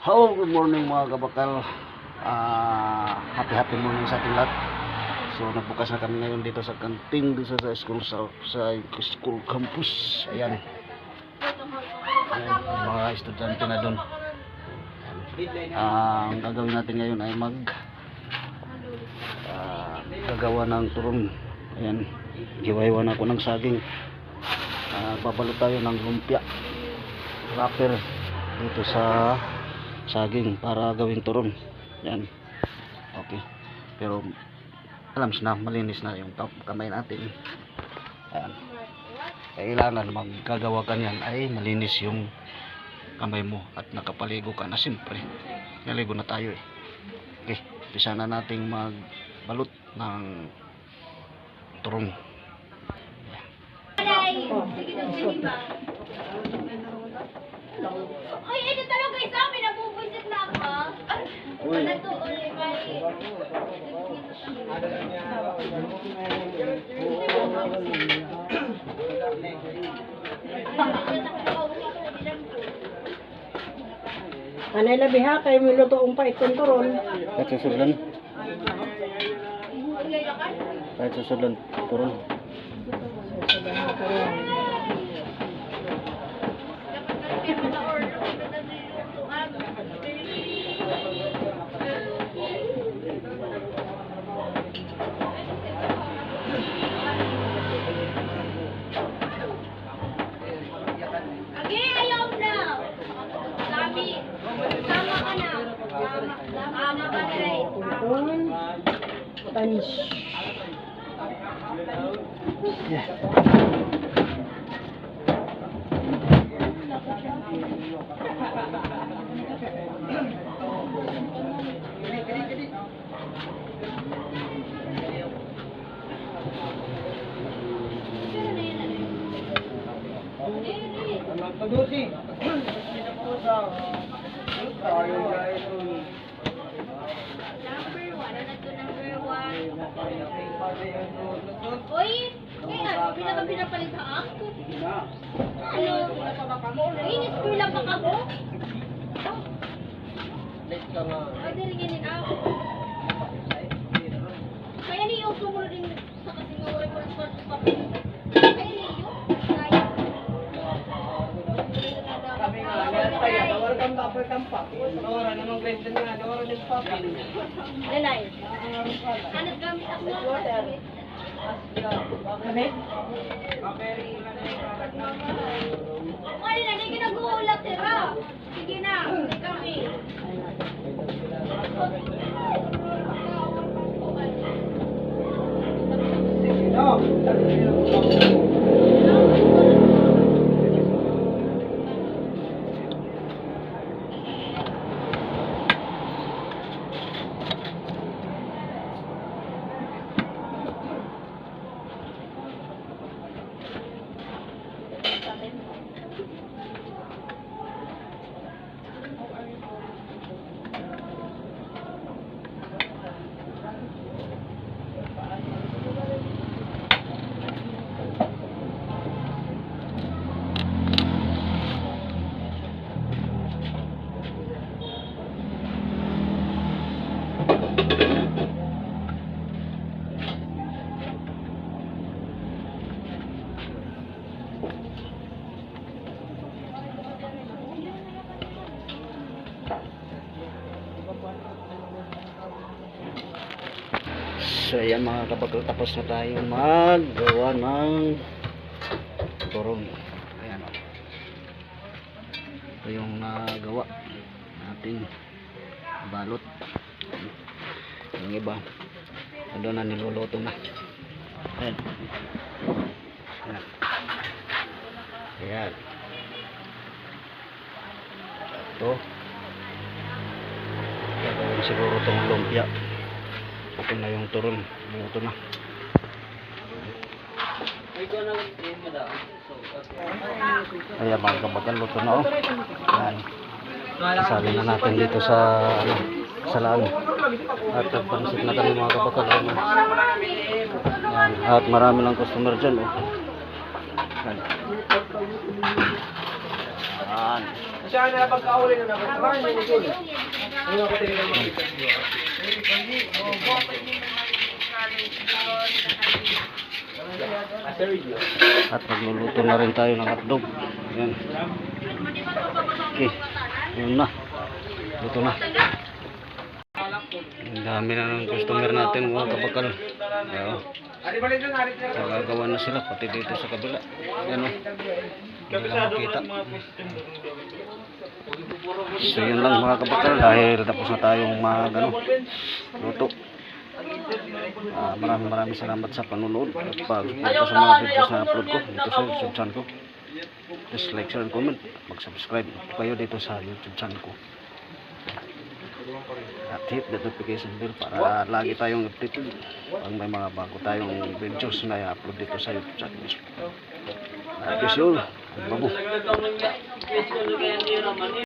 Hello, good morning mga kabakal. Happy morning sa ating lahat. So nagbukas na kami ngayon dito sa kantin, dito sa school, sa school campus. Ayan. Ayan, mga estudyante na doon. Ang gagawin natin ngayon ay gagawa ng turon. Ayan, giwaiwan ako ng saging. Babalot tayo ng lumpia wrapper dito sa saging para gawing turon. Yan. Okay. Pero alam na, malinis na yung kamay natin. Ayan. Kailangan maggagawa ka niyan ay malinis yung kamay mo at nakapaligo ka na. Siyempre naligo na tayo eh. Okay, umpisa na nating magbalot ng turon. Ay, ito talaga isa, may nabubuisit na ako. Wala to, ulit, mali. Anay labi ha, kayo may lutoong pa itong turon. Kahit susulan. Kahit susulan turon. Ayaw na. Sabi, tama ka na. Tama ka na rin. Turon. Tanis. Pag-usi. Number 1, ano to number 1? Uy, kaya pinapalit ha ako. Ano? Inis ko lang pa ako. Ay, diringinin ako. Kaya niyo sumuro din sa kasingaway ko sa papel. Kaya niyo. Lalay. Ano gamit ako? Kami? Ay, na, hindi nag-uulat sira. Sige na, kami. So ayan mga kapag tapos na tayo maggawa ng turon. Ayan o. Ito yung nagawa natin balot. Yung iba ano na niluluto na. Ayan. Ayan. Ayan. Ito gagawin siguro itong lumpia. Ito na yung turon. Ito na. Ayan mga kabakal, luto na o. Ayan. Isali na natin dito sa salaan. At pansit na kami mga kabakal. Ayan. At marami lang customer dyan o. Ayan. Ayan. Siya na pagkauli na naman. Ano ko At magluluto na rin tayo ng hotdog. Yan. Okay. Yun na. Luto na. Ang dami na ng customer natin mga kabakal. Ayan. Nagagawa na sila pati dito sa kabila. Yan o. Hindi lang makita. So yun lang mga kabakal. Dahil tapos na tayong luto. Maraming salamat sa panonood at pag-suporta sa mga videos na upload ko dito sa YouTube channel ko. Please like, share, and comment. Mag-subscribe kayo dito sa YouTube channel ko. At hit the notification bell para lagi tayong updated pag may mga bago tayong videos na i-upload dito sa YouTube channel. Peace all. Babu.